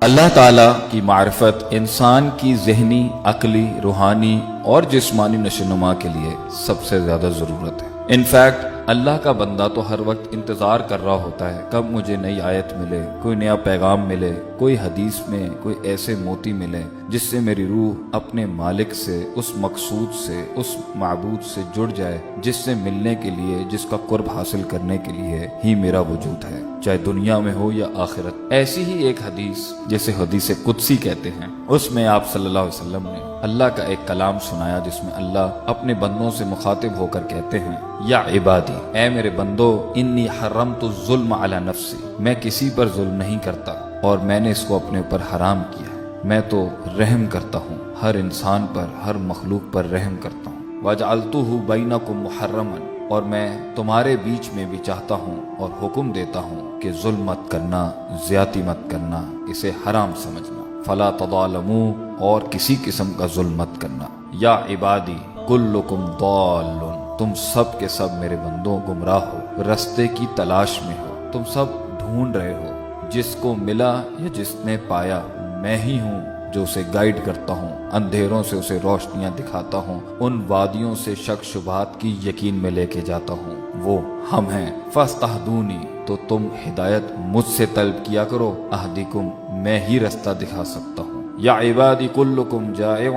اللہ تعالیٰ کی معرفت انسان کی ذہنی، عقلی، روحانی اور جسمانی نشوونما کے لیے سب سے زیادہ ضرورت ہے۔ انفیکٹ اللہ کا بندہ تو ہر وقت انتظار کر رہا ہوتا ہے کب مجھے نئی آیت ملے، کوئی نیا پیغام ملے، کوئی حدیث میں کوئی ایسے موتی ملے جس سے میری روح اپنے مالک سے، اس مقصود سے، اس معبود سے جڑ جائے جس سے ملنے کے لیے، جس کا قرب حاصل کرنے کے لیے ہی میرا وجود ہے، چاہے دنیا میں ہو یا آخرت۔ ایسی ہی ایک حدیث جسے حدیث قدسی کہتے ہیں، اس میں آپ صلی اللہ علیہ وسلم نے اللہ کا ایک کلام سنایا جس میں اللہ اپنے بندوں سے مخاطب ہو کر کہتے ہیں، یا عبادی، اے میرے بندو، انی حرمت الظلم علی نفسی، میں کسی پر ظلم نہیں کرتا اور میں نے اس کو اپنے اوپر حرام کیا ہے۔ میں تو رحم کرتا ہوں، ہر انسان پر، ہر مخلوق پر رحم کرتا ہوں۔ وجعلتہ بینکم محرما، اور میں تمہارے بیچ میں بھی چاہتا ہوں اور حکم دیتا ہوں کہ ظلم مت کرنا، زیادتی مت کرنا، اسے حرام سمجھنا۔ فلا تظالموا، اور کسی قسم کا ظلم مت کرنا۔ یا عبادی کلکم ضال، تم سب کے سب میرے بندوں گمراہ ہو، رستے کی تلاش میں ہو، تم سب ڈھونڈ رہے ہو، جس کو ملا یا جس نے پایا میں ہی ہوں جو اسے گائیڈ کرتا ہوں، اندھیروں سے اسے روشنیاں دکھاتا ہوں، ان وادیوں سے شک شبہات کی یقین میں لے کے جاتا ہوں، وہ ہم ہیں۔ فاستہدونی، تو تم ہدایت مجھ سے طلب کیا کرو، اہدکم، میں ہی رستہ دکھا سکتا ہوں۔ یا عبادی کلکم جائع،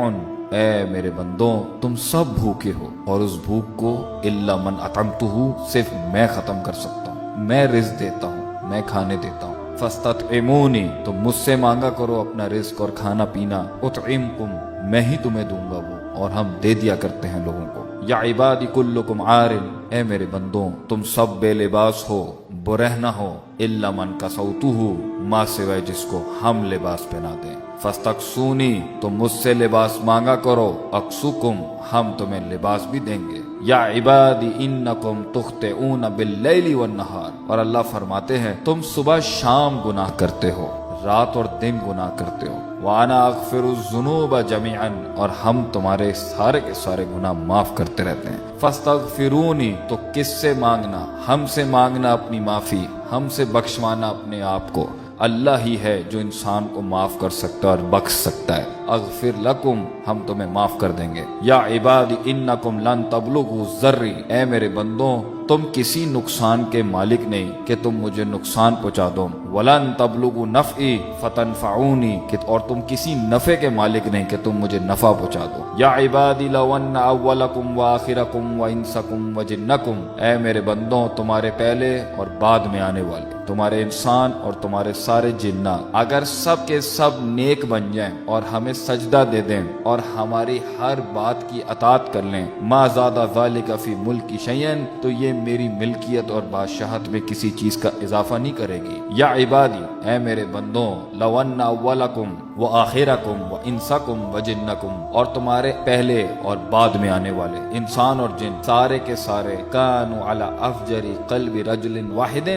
اے میرے بندوں تم سب بھوکے ہو، اور اس بھوک کو الا من اطعمتہ، صرف میں ختم کر سکتا ہوں، میں رزق دیتا ہوں، میں کھانے دیتا ہوں۔ فاستطعمونی، تو مجھ سے مانگا کرو اپنا رزق اور کھانا پینا، اطعمکم، میں ہی تمہیں دوں گا وہ، اور ہم دے دیا کرتے ہیں لوگوں کو۔ یا عبادی کلکم عار، اے میرے بندوں تم سب بے لباس ہو، برہنہ ہو، الا من کسوتہ، ماں سوائے جس کو ہم لباس پہنا دیں۔ فاستقسونی، تو مجھ سے لباس مانگا کرو، اقسوکم، ہم تمہیں لباس بھی دیں گے۔ یا عبادی انکم تخطئون باللیل والنہار، اور اللہ فرماتے ہیں تم صبح شام گناہ کرتے ہو، رات اور دن گناہ کرتے ہو۔ وَأَنَا أَغْفِرُ الذُّنُوبَ جَمِيعًا، اور ہم تمہارے سارے کے سارے گناہ معاف کرتے رہتے ہیں۔ فَاسْتَغْفِرُونِي، تو کس سے مانگنا؟ ہم سے مانگنا اپنی معافی، ہم سے بخشوانا اپنے آپ کو۔ اللہ ہی ہے جو انسان کو معاف کر سکتا ہے اور بخش سکتا ہے۔ اغفر لکم، ہم تمہیں معاف کر دیں گے۔ یا عبادی انکم لن تبلغوا ضری، اے میرے بندوں تم کسی نقصان کے مالک نہیں کہ تم مجھے نقصان پہنچا دو، ولن تبلغوا نفعی فتنفعونی، اور تم کسی نفع کے مالک نہیں کہ تم مجھے نفع پہنچا دو۔ یا عبادی لو ان اولکم وآخرکم وانسکم وجنکم، اے میرے بندوں تمہارے پہلے اور بعد میں آنے والے، تمہارے انسان اور تمہارے سارے جنات، اگر سب کے سب نیک بن جائیں اور ہمیں سجدہ دے دیں اور ہماری ہر بات کی اطاعت کر لیں، ما زاد ذالک فی ملکی شیئا، تو یہ میری ملکیت اور بادشاہت میں کسی چیز کا اضافہ نہیں کرے گی۔ یا عبادی، اے میرے بندوں لو ان اولکم وآخرکم وانسکم وجنکم، اور تمہارے پہلے اور بعد میں آنے والے انسان اور جن سارے کے سارے، کانوا علی افجر قلب رجل واحد،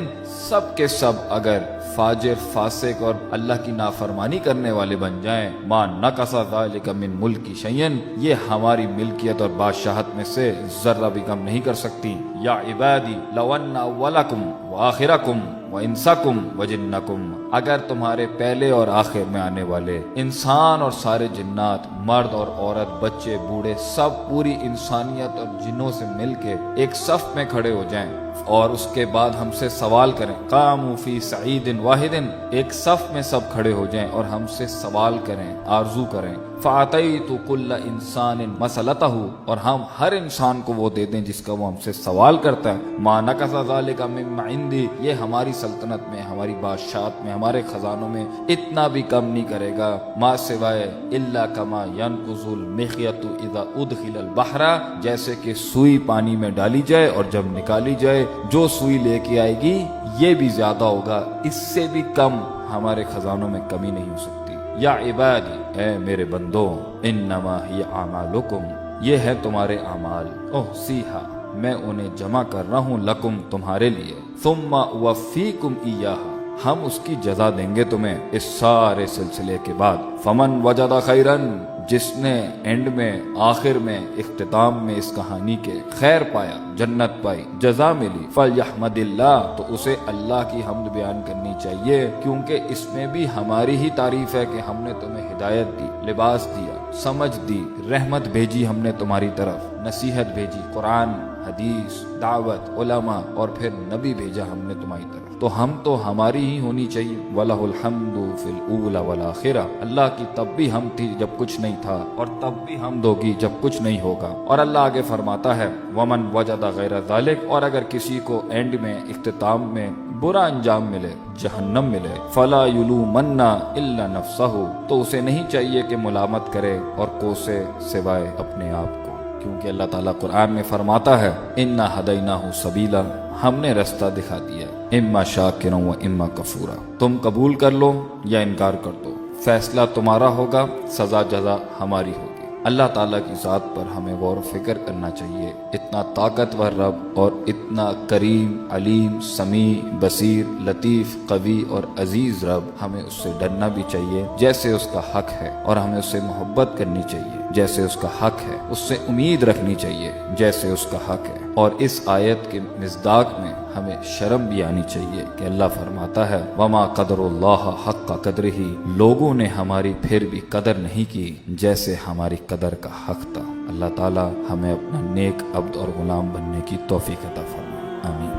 سب کے سب اگر فاجر، فاسق اور اللہ کی نافرمانی کرنے والے بن جائیں، ما نقص ذالک من ملکی شیئا، یہ ہماری ملکیت اور بادشاہت میں سے ذرہ بھی کم نہیں کر سکتی۔ یا عبادی لو ان اولکم وآخرکم وانسکم وجنکم، اگر تمہارے پہلے اور آخر میں آنے والے انسان اور سارے جنات، مرد اور عورت، بچے بوڑھے، سب پوری انسانیت اور جنوں سے مل کے ایک صف میں کھڑے ہو جائیں اور اس کے بعد ہم سے سوال کریں، قاموا فی صعید واحد، ایک صف میں سب کھڑے ہو جائیں اور ہم سے سوال کریں، آرزو کریں، فَأَعْطَيْتُ كُلَّ إِنسَانٍ مَسَأَلَتَهُ، اور ہم ہر انسان کو وہ دے دیں جس کا وہ ہم سے سوال کرتا ہے، مَا نَقَصَ ذَلِكَ مِمَّا عِندِي، یہ ہماری سلطنت میں، ہماری بادشاہت میں، ہمارے خزانوں میں اتنا بھی کم نہیں کرے گا، ما سوائے إِلَّا كَمَا يَنْقُصُ الْمِخْيَطُ إِذَا أُدْخِلَ الْبَحْرَ، جیسے کہ سوئی پانی میں ڈالی جائے اور جب نکالی جائے جو سوئی لے کے آئے گی یہ بھی زیادہ ہوگا، اس سے بھی کم ہمارے خزانوں میں کمی نہیں ہو سکتی۔ یا عبادی، اے میرے بندوں انما ہی اعمالکم، یہ ہے تمہارے اعمال، احصیھا، میں انہیں جمع کر رہا ہوں، لکم، تمہارے لیے، ثم اوفیکم ایاھا، ہم اس کی جزا دیں گے تمہیں اس سارے سلسلے کے بعد۔ فمن وجد خیرن، جس نے اینڈ میں آخر میں اختتام میں اس کہانی کے خیر پایا، جنت پائی، جزا ملی، فَلْيَحْمَدِ اللَّهِ، تو اسے اللہ کی حمد بیان کرنی چاہیے، کیونکہ اس میں بھی ہماری ہی تعریف ہے کہ ہم نے تمہیں ہدایت دی، لباس دیا، سمجھ دی، رحمت بھیجی ہم نے تمہاری طرف، نصیحت بھیجی، قرآن، حدیث، دعوت، علماء، اور پھر نبی بھیجا ہم نے تمہاری طرف، تو ہم تو ہماری ہی ہونی چاہیے۔ وَلَهُ الْحَمْدُ فِي الْأُولَى وَالْآخِرَةِ، اللہ کی تب بھی ہم تھی جب کچھ نہیں تھا، اور تب بھی ہم ہوگی جب کچھ نہیں ہوگا۔ اور اللہ آگے فرماتا ہے وَمَنْ وَجَدَ غَيْرَ ذَلِكَ، اور اگر کسی کو اینڈ میں اختتام میں برا انجام ملے، جہنم ملے، فَلَا يُلُومَنَّ إِلَّا نَفْسَهُ، تو اسے نہیں چاہیے کہ ملامت کرے اور کوسے سوائے اپنے آپ کو، کیونکہ اللہ تعالیٰ قرآن میں فرماتا ہے اِنَّا هَدَيْنَاهُ سَبِيلًا، ہم نے رستہ دکھا دیا، اما شاکرا و اما کفورا، تم قبول کر لو یا انکار کر دو، فیصلہ تمہارا ہوگا، سزا جزا ہماری ہوگی۔ اللہ تعالیٰ کی ذات پر ہمیں غور و فکر کرنا چاہیے، اتنا طاقتور رب اور اتنا کریم، علیم، سمیع، بصیر، لطیف، قوی اور عزیز رب، ہمیں اس سے ڈرنا بھی چاہیے جیسے اس کا حق ہے، اور ہمیں اس سے محبت کرنی چاہیے جیسے اس کا حق ہے، اس سے امید رکھنی چاہیے جیسے اس کا حق ہے۔ اور اس آیت کے مصداق میں ہمیں شرم بھی آنی چاہیے کہ اللہ فرماتا ہے وَمَا قَدْرُ اللَّهَ حَقَّ قَدْرِهِ، لوگوں نے ہماری پھر بھی قدر نہیں کی جیسے ہماری قدر کا حق تھا۔ اللہ تعالی ہمیں اپنا نیک عبد اور غلام بننے کی توفیق عطا فرمائے، آمین۔